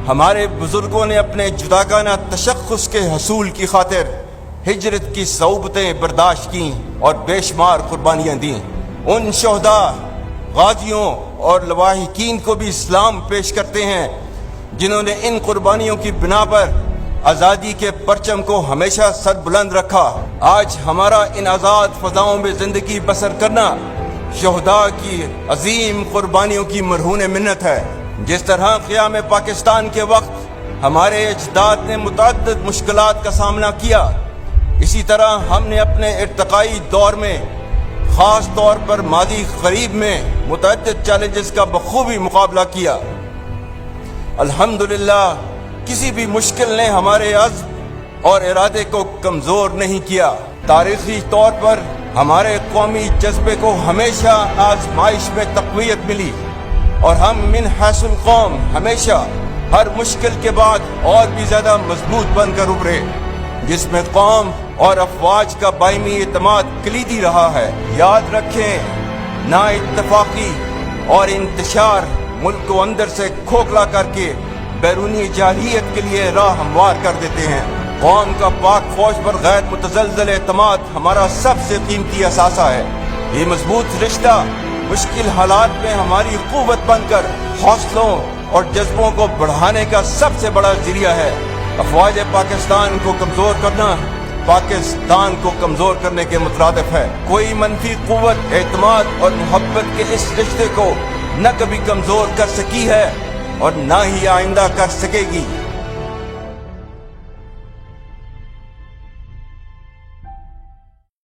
ہمارے بزرگوں نے اپنے جداگانہ تشخص کے حصول کی خاطر ہجرت کی صعوبتیں برداشت کیں اور بے شمار قربانیاں دیں۔ ان شہداء، غازیوں اور لواحقین کو بھی اسلام پیش کرتے ہیں جنہوں نے ان قربانیوں کی بنا پر آزادی کے پرچم کو ہمیشہ سر بلند رکھا۔ آج ہمارا ان آزاد فضاؤں میں زندگی بسر کرنا شہداء کی عظیم قربانیوں کی مرہون منت ہے۔ جس طرح قیام پاکستان کے وقت ہمارے اجداد نے متعدد مشکلات کا سامنا کیا، اسی طرح ہم نے اپنے ارتقائی دور میں خاص طور پر ماضی قریب میں متعدد چیلنجز کا بخوبی مقابلہ کیا۔ الحمدللہ کسی بھی مشکل نے ہمارے عزم اور ارادے کو کمزور نہیں کیا۔ تاریخی طور پر ہمارے قومی جذبے کو ہمیشہ آزمائش میں تقویت ملی اور ہم من حیث القوم ہمیشہ ہر مشکل کے بعد اور بھی زیادہ مضبوط بن کر ابھرے، جس میں قوم اور افواج کا باہمی اعتماد کلیدی رہا ہے۔ یاد رکھیں، نا اتفاقی اور انتشار ملک کو اندر سے کھوکھلا کر کے بیرونی جارحیت کے لیے راہ ہموار کر دیتے ہیں۔ قوم کا پاک فوج پر غیر متزلزل اعتماد ہمارا سب سے قیمتی اثاثہ ہے۔ یہ مضبوط رشتہ مشکل حالات میں ہماری قوت بن کر حوصلوں اور جذبوں کو بڑھانے کا سب سے بڑا ذریعہ ہے۔ افواج پاکستان کو کمزور کرنا پاکستان کو کمزور کرنے کے مترادف ہے۔ کوئی منفی قوت اعتماد اور محبت کے اس رشتے کو نہ کبھی کمزور کر سکی ہے اور نہ ہی آئندہ کر سکے گی۔